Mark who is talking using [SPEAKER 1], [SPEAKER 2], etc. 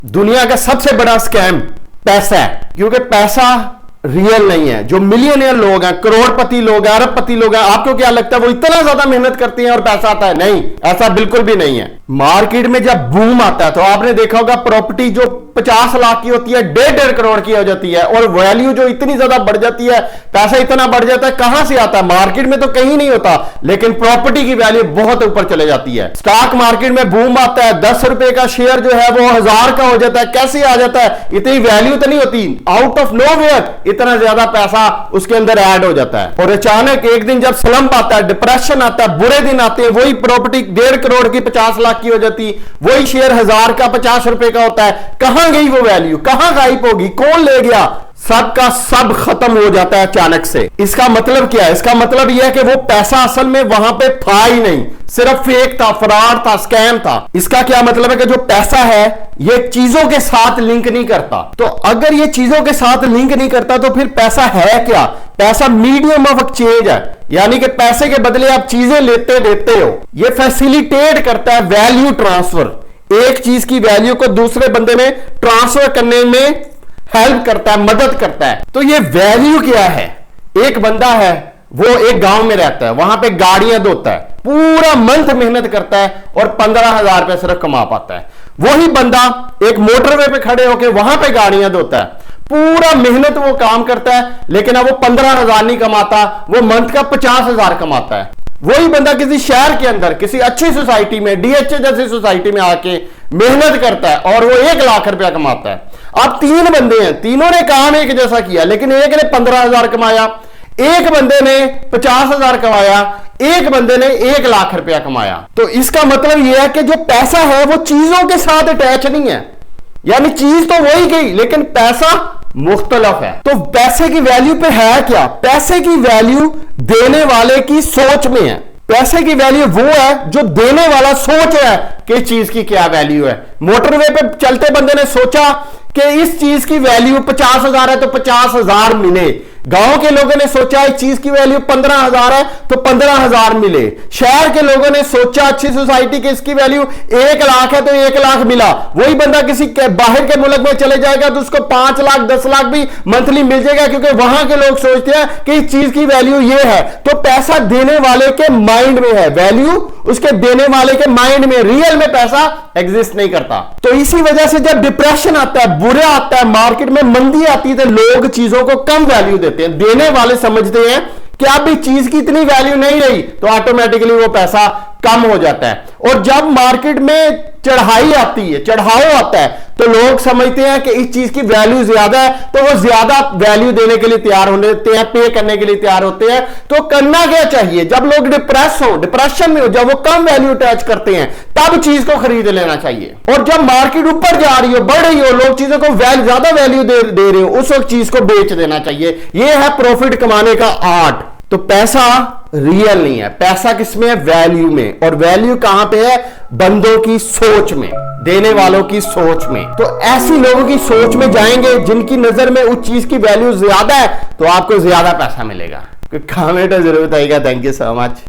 [SPEAKER 1] दुनिया का सबसे बड़ा स्कैम पैसा है, क्योंकि पैसा रियल नहीं है। जो मिलियनियर लोग हैं, करोड़पति लोग हैं, अरबपति लोग हैं, आपको क्या लगता है वो इतना ज्यादा मेहनत करते हैं और पैसा आता है? नहीं, ऐसा बिल्कुल भी नहीं है। मार्केट में जब बूम आता है तो आपने देखा होगा प्रॉपर्टी जो 50 लाख की होती है 1.5 करोड़ की हो जाती है, और वैल्यू जो इतनी ज्यादा बढ़ जाती है, पैसा इतना बढ़ जाता है। कहां से आता है? मार्केट में तो कहीं नहीं होता, लेकिन प्रॉपर्टी की वैल्यू बहुत ऊपर चले जाती है। स्टॉक मार्केट में बूम आता है, 10 रुपए का शेयर जो है वो 1000 का हो जाता है। कैसे आ जाता है? इतनी वैल्यू तो नहीं होती, आउट ऑफ नोवेयर इतना ज्यादा पैसा उसके अंदर ऐड हो जाता है। और अचानक एक दिन जब स्लंप आता है, डिप्रेशन आता है, बुरे दिन आते हैं, वही प्रॉपर्टी 1.5 करोड़ की 50 लाख की हो जाती, वही शेयर 1000 का 50 रुपए का होता है। कहां गई वो वैल्यू? कहां गायब होगी? कौन ले गया? सब का सब खत्म हो जाता है अचानक से। इसका मतलब क्या है? इसका मतलब यह है कि वो पैसा असल में वहां पे था ही नहीं, सिर्फ फेक था, फ्रॉड था, स्कैम था। इसका क्या मतलब है कि जो पैसा है ये चीजों के साथ लिंक नहीं करता। तो अगर ये चीजों के साथ लिंक नहीं करता तो फिर पैसा है क्या? पैसा मीडियम ऑफ एक्सचेंज है, यानी कि पैसे के बदले आप चीजें लेते देते हो। ये फैसिलिटेट करता है वैल्यू ट्रांसफर, एक चीज की वैल्यू को दूसरे बंदे में ट्रांसफर करने में हेल्प करता है, मदद करता है। तो ये वैल्यू क्या है? एक बंदा है, वो एक गांव में रहता है, वहां पे गाड़ियां धोता है, पूरा मंथ मेहनत करता है और 15,000 रुपए सिर्फ कमा पाता है। वही बंदा एक मोटरवे पे खड़े होकर वहां पे गाड़ियां धोता है, पूरा मेहनत वो काम करता है, लेकिन अब वो 15,000 नहीं कमाता, वो मंथ का 50,000 कमाता है। वही बंदा किसी शहर के अंदर किसी अच्छी सोसाइटी में, डीएचए जैसी सोसाइटी में आके मेहनत करता है और वो 1 लाख रुपया कमाता है। अब 3 बंदे हैं, तीनों ने काम एक जैसा किया, लेकिन एक ने 15,000 कमाया, एक बंदे ने 50,000 कमाया, एक बंदे ने 1 लाख रुपया कमाया। तो इसका मतलब यह है कि जो पैसा है वो चीजों के साथ अटैच नहीं है, यानी चीज तो वही गई लेकिन पैसा मुख्तलफ है। तो पैसे की वैल्यू पे है क्या? पैसे की वैल्यू देने वाले की सोच में है। पैसे की वैल्यू वो है जो देने वाला सोच है कि इस चीज की क्या वैल्यू है। मोटरवे पे चलते बंदे ने सोचा कि इस चीज की वैल्यू 50,000 है तो 50,000 मिले। गांव के लोगों ने सोचा इस चीज की वैल्यू 15,000 है तो 15,000 मिले। शहर के लोगों ने सोचा अच्छी सोसाइटी की इसकी वैल्यू 1 लाख है तो 1 लाख मिला। वही बंदा किसी बाहर के मुल्क में चले जाएगा तो उसको 5 लाख 10 लाख भी मंथली मिल जाएगा, क्योंकि वहां के लोग सोचते हैं कि इस चीज की वैल्यू ये है। तो पैसा देने वाले के माइंड में है, वैल्यू उसके देने वाले के माइंड में, रियल में पैसा एग्जिस्ट नहीं करता। तो इसी वजह से जब डिप्रेशन आता है, बुरा आता है, मार्केट में मंदी आती है, तो लोग चीजों को कम वैल्यू देते हैं। देने वाले समझते हैं कि अब भी चीज की इतनी वैल्यू नहीं रही, तो ऑटोमेटिकली वो पैसा कम हो जाता है। और जब मार्केट में चढ़ाई आती है, चढ़ाव आता है, तो लोग समझते हैं कि इस चीज की वैल्यू ज्यादा है, तो वो ज्यादा वैल्यू देने के लिए तैयार होते हैं, पे करने के लिए तैयार होते हैं। तो करना क्या चाहिए? जब लोग डिप्रेशन में हो, जब वो कम वैल्यू अटैच करते हैं, तब चीज को खरीद लेना चाहिए। और जब मार्केट ऊपर जा रही हो, बढ़ रही हो, लोग चीजों को ज्यादा वैल्यू दे रहे हो, उस वक्त चीज को बेच देना चाहिए। यह है प्रॉफिट कमाने का आर्ट। तो पैसा रियल नहीं है, पैसा किसमें है? वैल्यू में। और वैल्यू कहां पे है? बंदों की सोच में, देने वालों की सोच में। तो ऐसी लोगों की सोच में जाएंगे जिनकी नजर में उस चीज की वैल्यू ज्यादा है, तो आपको ज्यादा पैसा मिलेगा। कमेंट जरूर बताइएगा। Thank you so much.